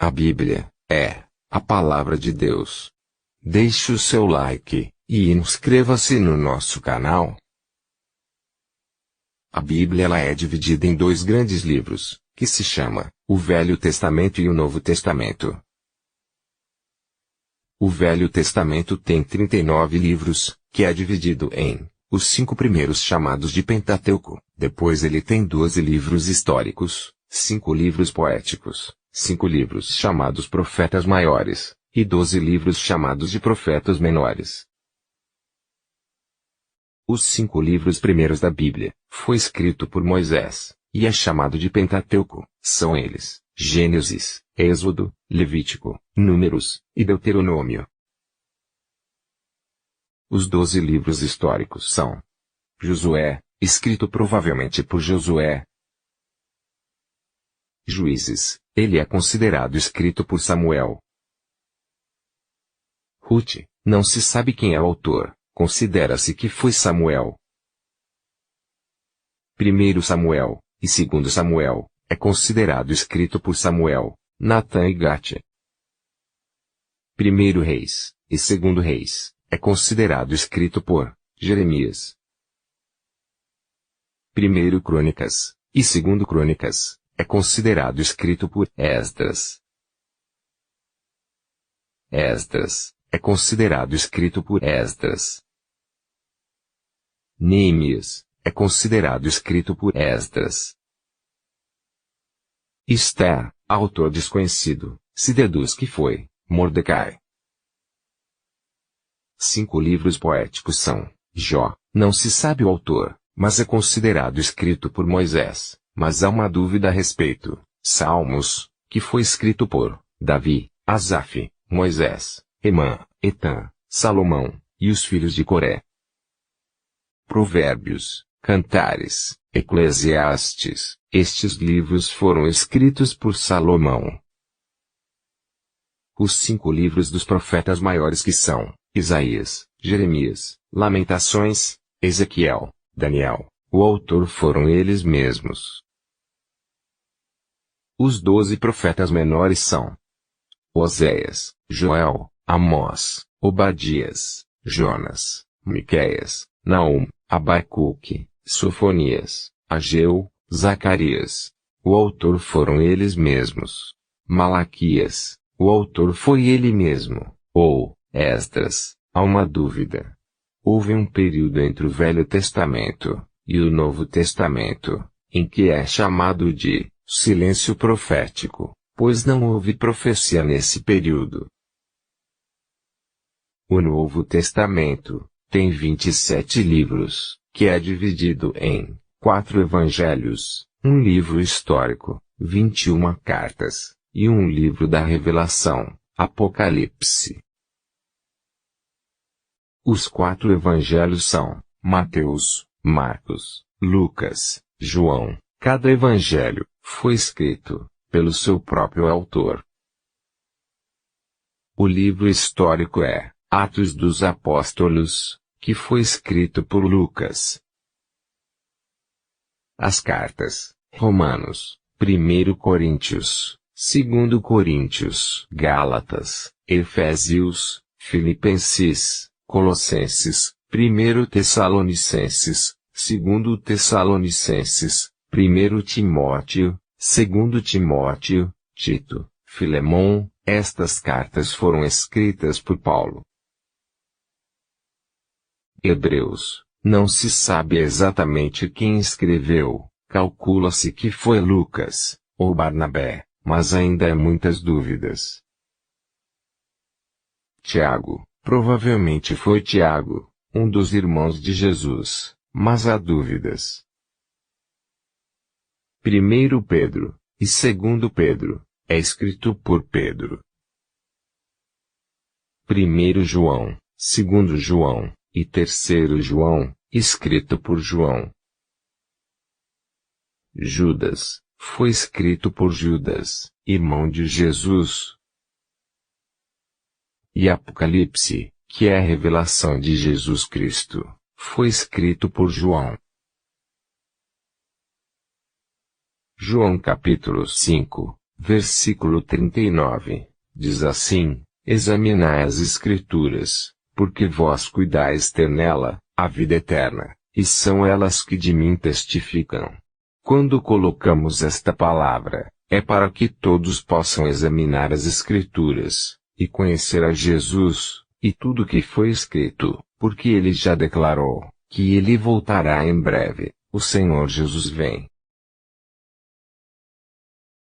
A Bíblia é a palavra de Deus. Deixe o seu like e inscreva-se no nosso canal. A Bíblia ela é dividida em dois grandes livros, que se chama o Velho Testamento e o Novo Testamento. O Velho Testamento tem 39 livros, que é dividido em os 5 primeiros chamados de Pentateuco. Depois ele tem 12 livros históricos, 5 livros poéticos, 5 livros chamados Profetas Maiores, e 12 livros chamados de Profetas Menores. Os 5 livros primeiros da Bíblia, foi escrito por Moisés, e é chamado de Pentateuco. São eles, Gênesis, Êxodo, Levítico, Números, e Deuteronômio. Os 12 livros históricos são Josué, escrito provavelmente por Josué. Juízes, ele é considerado escrito por Samuel. Ruth, não se sabe quem é o autor, considera-se que foi Samuel. 1 Samuel, e 2 Samuel, é considerado escrito por Samuel, Natã e Gate. 1 Reis, e 2 Reis, é considerado escrito por Jeremias. 1 Crônicas, e 2 Crônicas, é considerado escrito por Esdras. Esdras, é considerado escrito por Esdras. Neemias, é considerado escrito por Esdras. Esther, autor desconhecido, se deduz que foi Mordecai. 5 livros poéticos são Jó, não se sabe o autor, mas é considerado escrito por Moisés, mas há uma dúvida a respeito. Salmos, que foi escrito por Davi, Asaf, Moisés, Emã, Etã, Salomão, e os filhos de Coré. Provérbios, Cantares, Eclesiastes, estes livros foram escritos por Salomão. Os 5 livros dos profetas maiores que são Isaías, Jeremias, Lamentações, Ezequiel, Daniel, o autor foram eles mesmos. Os 12 profetas menores são Oséias, Joel, Amós, Obadias, Jonas, Miqueias, Naum, Abacuque, Sofonias, Ageu, Zacarias. O autor foram eles mesmos. Malaquias, o autor foi ele mesmo, ou Esdras. Há uma dúvida. Houve um período entre o Velho Testamento e o Novo Testamento, em que é chamado de silêncio profético, pois não houve profecia nesse período. O Novo Testamento tem 27 livros, que é dividido em 4 evangelhos, um livro histórico, 21 cartas, e um livro da Revelação, Apocalipse. Os 4 evangelhos são Mateus, Marcos, Lucas, João. Cada evangelho foi escrito pelo seu próprio autor. O livro histórico é Atos dos Apóstolos, que foi escrito por Lucas. As cartas, Romanos, 1 Coríntios, 2 Coríntios, Gálatas, Efésios, Filipenses, Colossenses, 1 Tessalonicenses, 2 Tessalonicenses, 1 Timóteo, 2 Timóteo, Tito, Filemon. Estas cartas foram escritas por Paulo. Hebreus, não se sabe exatamente quem escreveu, calcula-se que foi Lucas, ou Barnabé, mas ainda há muitas dúvidas. Tiago, provavelmente foi Tiago, um dos irmãos de Jesus, mas há dúvidas. 1 Pedro, e 2 Pedro, é escrito por Pedro. 1 João, 2 João, e 3 João, escrito por João. Judas, foi escrito por Judas, irmão de Jesus. E Apocalipse, que é a revelação de Jesus Cristo, foi escrito por João. João capítulo 5, Versículo 39, diz assim: Examinai as Escrituras, porque vós cuidais ter nela a vida eterna, e são elas que de mim testificam. Quando colocamos esta palavra, é para que todos possam examinar as Escrituras, e conhecer a Jesus, e tudo que foi escrito, porque ele já declarou que ele voltará em breve. O Senhor Jesus vem.